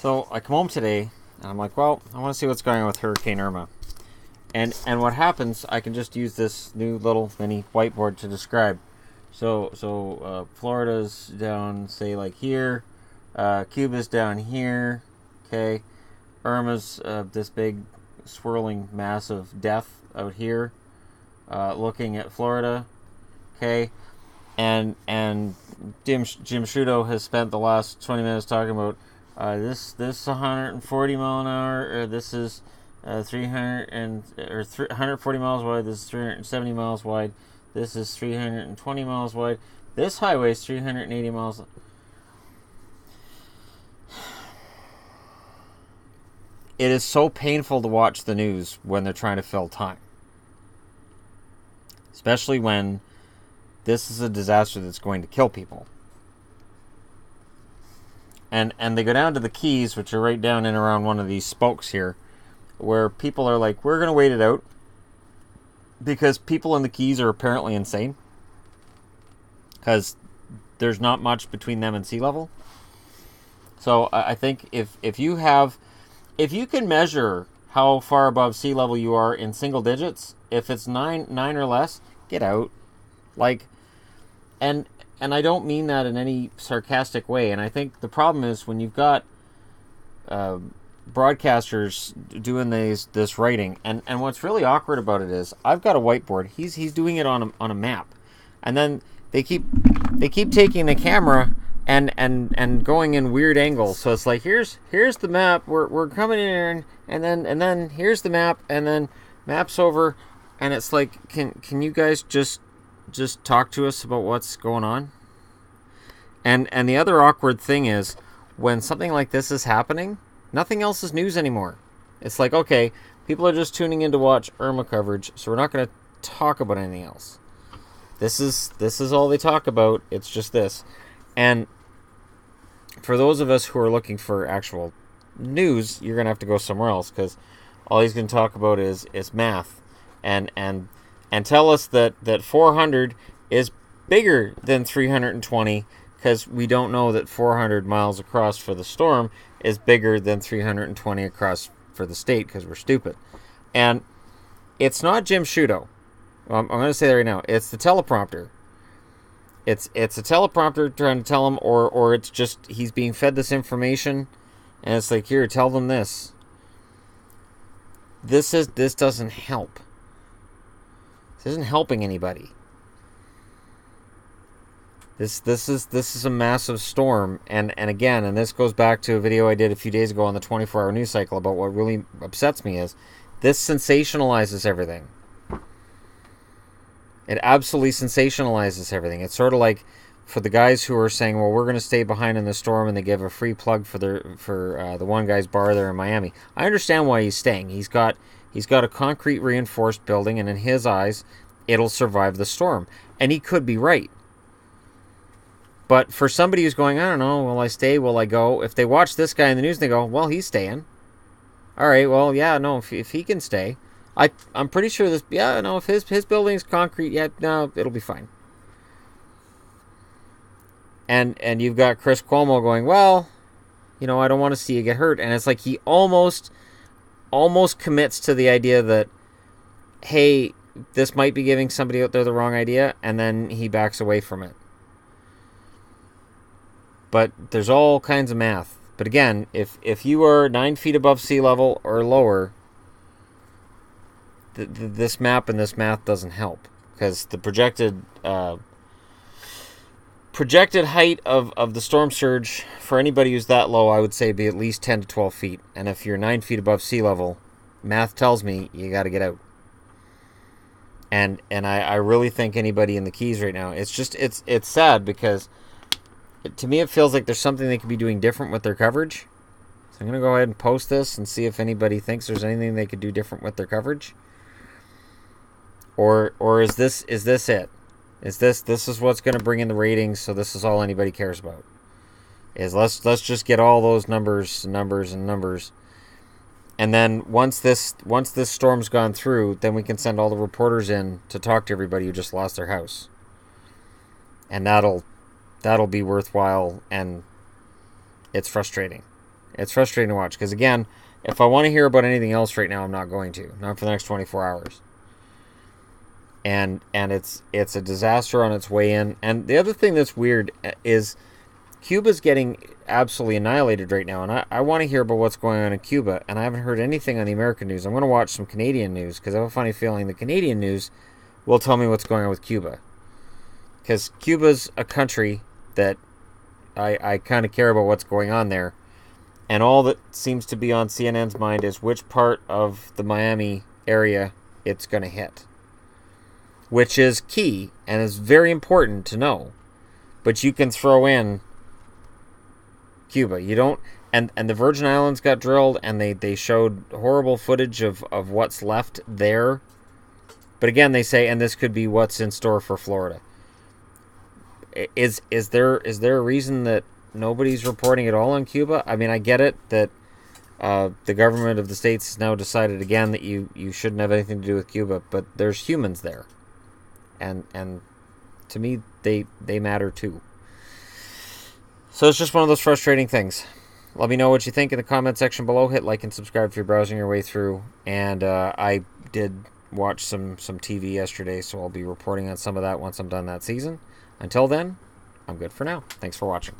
So I come home today, and I'm like, well, I want to see what's going on with Hurricane Irma. And what happens, I can just use this new little mini whiteboard to describe. So Florida's down, say, like here. Cuba's down here. Okay. Irma's this big swirling mass of death out here, looking at Florida. Okay. And Jim Shudo has spent the last 20 minutes talking about this 140 mile an hour, or this is 140 miles wide. This is 370 miles wide. This is 320 miles wide. This highway is 380 miles. It is so painful to watch the news when they're trying to fill time, especially when this is a disaster that's going to kill people. And they go down to the Keys, which are right down in around one of these spokes here, where people are like, we're going to wait it out, because people in the Keys are apparently insane, because there's not much between them and sea level. So I think if you can measure how far above sea level you are in single digits, if it's nine or less, get out. And I don't mean that in any sarcastic way. And I think the problem is when you've got broadcasters doing this writing, and what's really awkward about it is I've got a whiteboard. He's doing it on a map, and then they keep taking the camera and going in weird angles. So it's like here's the map. We're coming in, and then here's the map, and then map's over, and it's like can you guys just talk to us about what's going on? And the other awkward thing is when something like this is happening, nothing else is news anymore. It's like, okay, people are just tuning in to watch Irma coverage, so we're not going to talk about anything else. This is all they talk about. It's just this. And for those of us who are looking for actual news, you're going to have to go somewhere else, because all he's going to talk about is math and tell us that 400 is bigger than 320, because we don't know that 400 miles across for the storm is bigger than 320 across for the state, because we're stupid. And it's not Jim Shudo. Well, I'm going to say that right now. It's the teleprompter. It's a teleprompter trying to tell him, or it's just he's being fed this information, and it's like, here, tell them this. This doesn't help. This isn't helping anybody. This is a massive storm, and again, and this goes back to a video I did a few days ago on the 24-hour news cycle about what really upsets me is this sensationalizes everything. It absolutely sensationalizes everything. It's sort of like for the guys who are saying, well, we're going to stay behind in the storm, and they give a free plug for the one guy's bar there in Miami. I understand why he's staying. He's got a concrete reinforced building, and in his eyes, it'll survive the storm. And he could be right. But for somebody who's going, I don't know, will I stay, will I go? If they watch this guy in the news and they go, well, he's staying. All right, well, yeah, no, if he can stay. I'm pretty sure this, yeah, no, if his building's concrete, yeah, no, it'll be fine. And you've got Chris Cuomo going, well, I don't want to see you get hurt. And it's like he almost commits to the idea that, hey, this might be giving somebody out there the wrong idea, and then he backs away from it. But there's all kinds of math. But again, if you are 9 feet above sea level or lower, this map and this math doesn't help, because the projected height of the storm surge for anybody who's that low, I would say, be at least 10 to 12 feet. And if you're 9 feet above sea level, math tells me you got to get out. And I really think anybody in the Keys right now, it's sad, because to me it feels like there's something they could be doing different with their coverage. So I'm going to go ahead and post this and see if anybody thinks there's anything they could do different with their coverage. Or is this it? Is this is what's going to bring in the ratings, so this is all anybody cares about? Is let's just get all those numbers. And then once this storm's gone through, then we can send all the reporters in to talk to everybody who just lost their house. And that'll be worthwhile, and it's frustrating. It's frustrating to watch because, again, if I want to hear about anything else right now, I'm not going to. Not for the next 24 hours. And it's a disaster on its way in. And the other thing that's weird is Cuba's getting absolutely annihilated right now. And I want to hear about what's going on in Cuba. And I haven't heard anything on the American news. I'm going to watch some Canadian news because I have a funny feeling the Canadian news will tell me what's going on with Cuba. Because Cuba's a country that I kind of care about what's going on there. And all that seems to be on CNN's mind is which part of the Miami area it's going to hit. Which is key and is very important to know. But you can throw in Cuba. You don't... And the Virgin Islands got drilled, and they showed horrible footage of what's left there. But again, they say, and this could be what's in store for Florida. Is there a reason that nobody's reporting at all on Cuba? I mean, I get it that the government of the States has now decided again that you shouldn't have anything to do with Cuba, but there's humans there. And to me, they matter too. So it's just one of those frustrating things. Let me know what you think in the comment section below. Hit like and subscribe if you're browsing your way through. And I did watch some TV yesterday, so I'll be reporting on some of that once I'm done that season. Until then, I'm good for now. Thanks for watching.